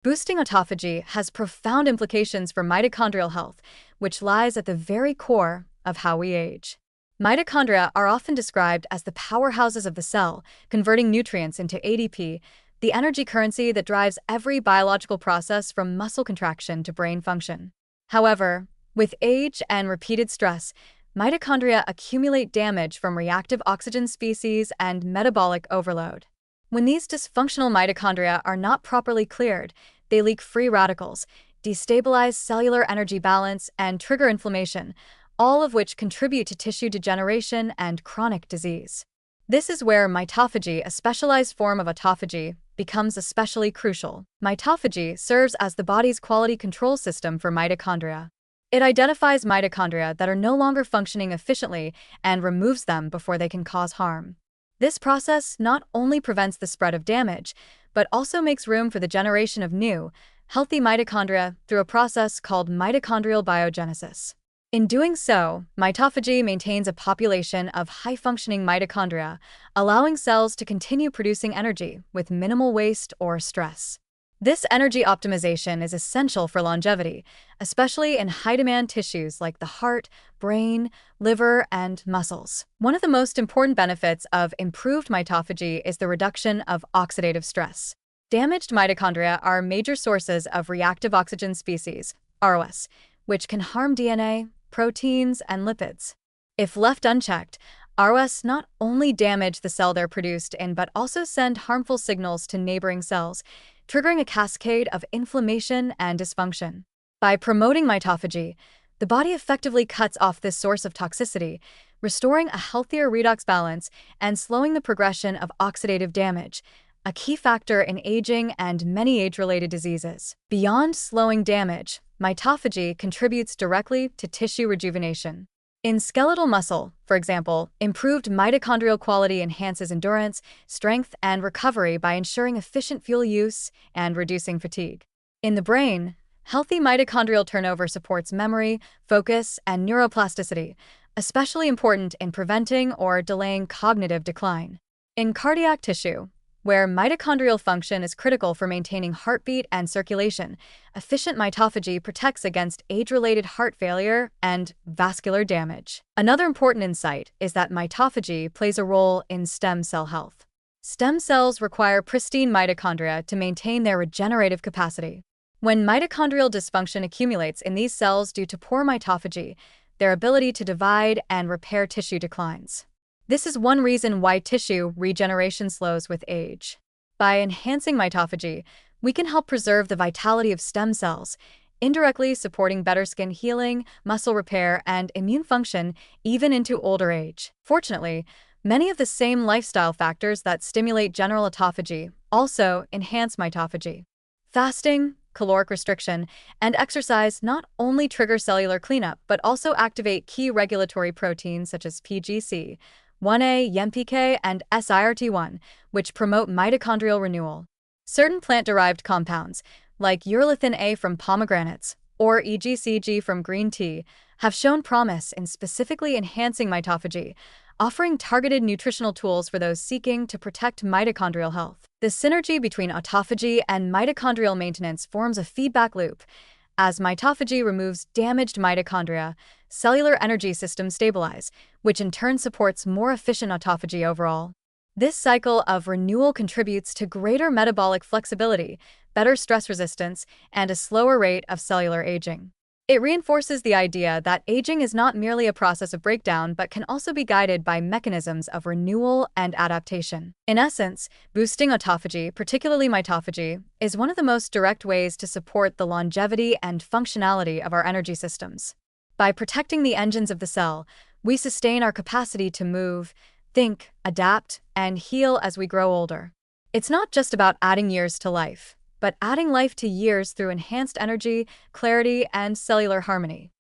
Boosting autophagy has profound implications for mitochondrial health, which lies at the very core of how we age. Mitochondria are often described as the powerhouses of the cell, converting nutrients into ADP, the energy currency that drives every biological process from muscle contraction to brain function. However, with age and repeated stress, mitochondria accumulate damage from reactive oxygen species and metabolic overload. When these dysfunctional mitochondria are not properly cleared, they leak free radicals, destabilize cellular energy balance, and trigger inflammation, all of which contribute to tissue degeneration and chronic disease. This is where mitophagy, a specialized form of autophagy, becomes especially crucial. Mitophagy serves as the body's quality control system for mitochondria. It identifies mitochondria that are no longer functioning efficiently and removes them before they can cause harm. This process not only prevents the spread of damage, but also makes room for the generation of new, healthy mitochondria through a process called mitochondrial biogenesis. In doing so, mitophagy maintains a population of high-functioning mitochondria, allowing cells to continue producing energy with minimal waste or stress. This energy optimization is essential for longevity, especially in high-demand tissues like the heart, brain, liver, and muscles. One of the most important benefits of improved mitophagy is the reduction of oxidative stress. Damaged mitochondria are major sources of reactive oxygen species, ROS, which can harm DNA, proteins, and lipids. If left unchecked, ROS not only damage the cell they're produced in but also send harmful signals to neighboring cells, triggering a cascade of inflammation and dysfunction. By promoting mitophagy, the body effectively cuts off this source of toxicity, restoring a healthier redox balance and slowing the progression of oxidative damage, a key factor in aging and many age-related diseases. Beyond slowing damage, mitophagy contributes directly to tissue rejuvenation. In skeletal muscle, for example, improved mitochondrial quality enhances endurance, strength, and recovery by ensuring efficient fuel use and reducing fatigue. In the brain, healthy mitochondrial turnover supports memory, focus, and neuroplasticity, especially important in preventing or delaying cognitive decline. In cardiac tissue, where mitochondrial function is critical for maintaining heartbeat and circulation, efficient mitophagy protects against age-related heart failure and vascular damage. Another important insight is that mitophagy plays a role in stem cell health. Stem cells require pristine mitochondria to maintain their regenerative capacity. When mitochondrial dysfunction accumulates in these cells due to poor mitophagy, their ability to divide and repair tissue declines. This is one reason why tissue regeneration slows with age. By enhancing mitophagy, we can help preserve the vitality of stem cells, indirectly supporting better skin healing, muscle repair, and immune function even into older age. Fortunately, many of the same lifestyle factors that stimulate general autophagy also enhance mitophagy. Fasting, caloric restriction, and exercise not only trigger cellular cleanup but also activate key regulatory proteins such as PGC, 1A, YMPK, and SIRT1, which promote mitochondrial renewal. Certain plant-derived compounds, like urolithin A from pomegranates or EGCG from green tea, have shown promise in specifically enhancing mitophagy, offering targeted nutritional tools for those seeking to protect mitochondrial health. The synergy between autophagy and mitochondrial maintenance forms a feedback loop. As mitophagy removes damaged mitochondria, cellular energy systems stabilize, which in turn supports more efficient autophagy overall. This cycle of renewal contributes to greater metabolic flexibility, better stress resistance, and a slower rate of cellular aging. It reinforces the idea that aging is not merely a process of breakdown but can also be guided by mechanisms of renewal and adaptation. In essence, boosting autophagy, particularly mitophagy, is one of the most direct ways to support the longevity and functionality of our energy systems. By protecting the engines of the cell, we sustain our capacity to move, think, adapt, and heal as we grow older. It's not just about adding years to life, but adding life to years through enhanced energy, clarity, and cellular harmony.